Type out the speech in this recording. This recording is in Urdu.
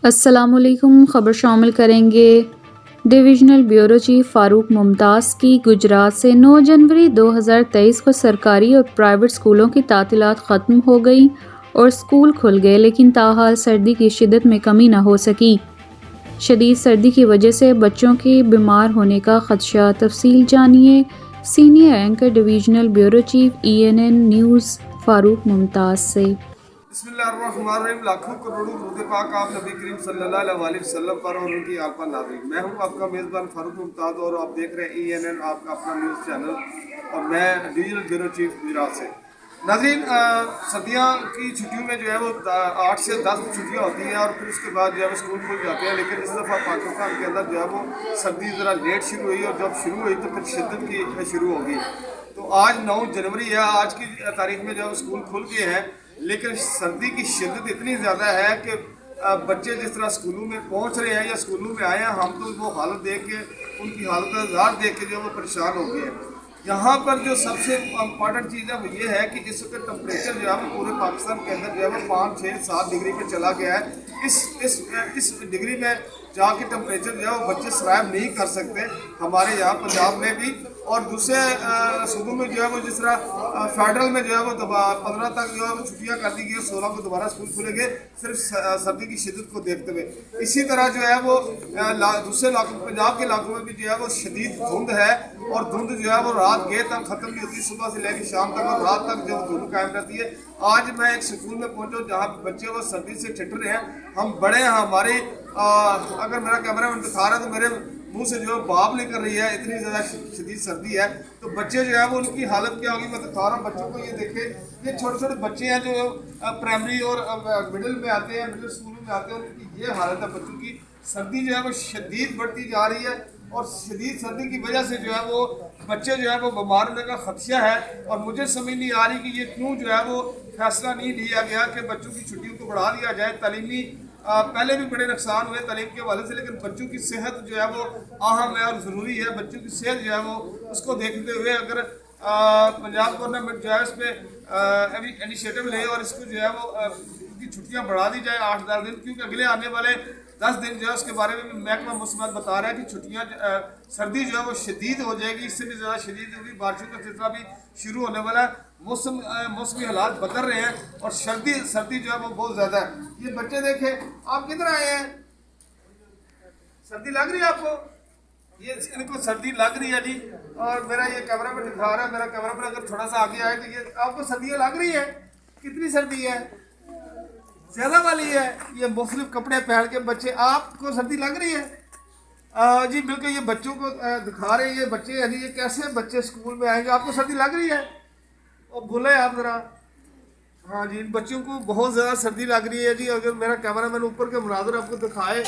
السلام علیکم۔ خبر شامل کریں گے ڈویژنل بیورو چیف فاروق ممتاز کی گجرات سے 9 جنوری 2023 کو سرکاری اور پرائیویٹ اسکولوں کی تعطیلات ختم ہو گئیں اور اسکول کھل گئے، لیکن تاحال سردی کی شدت میں کمی نہ ہو سکی۔ شدید سردی کی وجہ سے بچوں کے بیمار ہونے کا خدشہ۔ تفصیل جانیے senior anchor divisional bureau chief ENN news Farooq Mumtaz سے۔ بسم اللہ الرحمن الرحیم۔ لاکھوں کروڑوں درود پاک آپ نبی کریم صلی اللہ علیہ وسلم پر اور ان کی آل پر نازل۔ میں ہوں آپ کا میزبان فاروق ممتاز اور آپ دیکھ رہے ہیں ENN آپ کا اپنا نیوز چینل، اور میں ڈویژنل بیورو چیف گجرات سے۔ ناظرین، سردیاں کی چھٹیوں میں جو ہے وہ 8 سے 10 چھٹیاں ہوتی ہیں اور پھر اس کے بعد جو ہے وہ اسکول کھل جاتے ہیں، لیکن اس دفعہ پاکستان کے اندر جو ہے وہ سردی ذرا لیٹ شروع ہوئی، اور جب شروع ہوئی تو پھر شدت کی شروع ہوگی۔ تو آج 9 جنوری ہے، آج کی تاریخ میں جو ہے اسکول کھل گئے ہیں، لیکن سردی کی شدت اتنی زیادہ ہے کہ بچے جس طرح اسکولوں میں پہنچ رہے ہیں یا اسکولوں میں آئے ہیں، ہم تو وہ حالت دیکھ کے، ان کی حالت اظہار دیکھ کے جو ہے وہ پریشان ہو گئے ہیں۔ یہاں پر جو سب سے امپورٹنٹ چیز ہے وہ یہ ہے کہ اس وقت ٹمپریچر جو ہے وہ پورے پاکستان کے اندر جو ہے وہ 5 6 7 ڈگری پہ چلا گیا ہے۔ اس ڈگری میں جا کے ٹمپریچر جو ہے وہ بچے سروائیو نہیں کر سکتے، ہمارے یہاں پنجاب میں بھی، اور دوسرے صوبوں میں جو ہے وہ جس طرح فیڈرل میں جو ہے وہ 15 تک جو ہے وہ چھٹیاں کر دی گئی، 16 کو دوبارہ اسکول کھلیں گے صرف سردی کی شدت کو دیکھتے ہوئے۔ اسی طرح جو ہے وہ دوسرے علاقوں، پنجاب کے علاقوں میں بھی جو ہے وہ شدید دھند ہے، اور دھند جو ہے وہ رات گئے تک ختم نہیں ہوتی، صبح سے لے کے شام تک اور رات تک جو دھند قائم رہتی ہے۔ آج میں ایک سکول میں پہنچا جہاں بچے وہ سردی سے ٹھٹر رہے ہیں، ہم بڑے ہیں، ہماری اگر میرا کیمرہ میں دکھا رہا ہے تو میرے منہ سے جو ہے باب نکل رہی ہے، اتنی زیادہ شدید سردی ہے۔ تو بچے جو ہے وہ ان کی حالت کیا ہوگی میں دکھا رہا ہوں بچوں کو، یہ دیکھیں، یہ چھوٹے چھوٹے بچے ہیں جو پرائمری اور مڈل میں آتے ہیں، مڈل اسکولوں میں آتے ہیں، ان کی یہ حالت ہے بچوں کی۔ سردی جو ہے وہ شدید بڑھتی جا رہی ہے، اور شدید سردی کی وجہ سے جو ہے وہ بچے جو ہے وہ بیمار ہونے کا خدشہ ہے، اور مجھے سمجھ نہیں آ رہی کہ یہ کیوں جو ہے وہ فیصلہ نہیں لیا گیا کہ بچوں کی چھٹیوں کو بڑھا دیا جائے۔ تعلیمی پہلے بھی بڑے نقصان ہوئے تعلیم کے حوالے سے، لیکن بچوں کی صحت جو ہے وہ اہم ہے اور ضروری ہے۔ بچوں کی صحت جو ہے وہ اس کو دیکھتے ہوئے اگر پنجاب گورنمنٹ جو ہے اس پہ انیشیٹو لے اور اس کو جو ہے وہ ان کی چھٹیاں بڑھا دی جائے 8-10 دن، کیونکہ اگلے آنے والے 10 دن جو ہے اس کے بارے میں محکمہ موسمیات بتا رہا ہے کہ چھٹیاں سردی جو ہے وہ شدید ہو جائے گی، اس سے بھی زیادہ شدید ہوگی، بارشوں کا سلسلہ بھی شروع ہونے والا ہے، موسمی حالات بدل رہے ہیں، اور سردی جو ہے وہ بہت زیادہ ہے۔ یہ بچے دیکھیں، آپ کدھر آئے ہیں؟ سردی لگ رہی ہے آپ کو؟ یہ ان کو سردی لگ رہی ہے جی، اور میرا یہ کیمرہ میں دکھا رہا ہے، میرا کیمرہ میں اگر تھوڑا سا آگے آئے تو یہ آپ کو سردیاں لگ رہی ہے؟ کتنی سردی ہے؟ زیادہ والی ہے؟ یہ مختلف کپڑے پہن کے بچے، آپ کو سردی لگ رہی ہے؟ جی بالکل، یہ بچوں کو دکھا رہے ہیں، یہ بچے ہیں جی، یہ کیسے بچے اسکول میں آئیں گے؟ آپ کو سردی لگ رہی ہے؟ اور بولے آپ ذرا، ہاں جی، ان بچوں کو بہت زیادہ سردی لگ رہی ہے جی۔ اگر میرا کیمرہ مین اوپر کے مناظر آپ کو دکھائے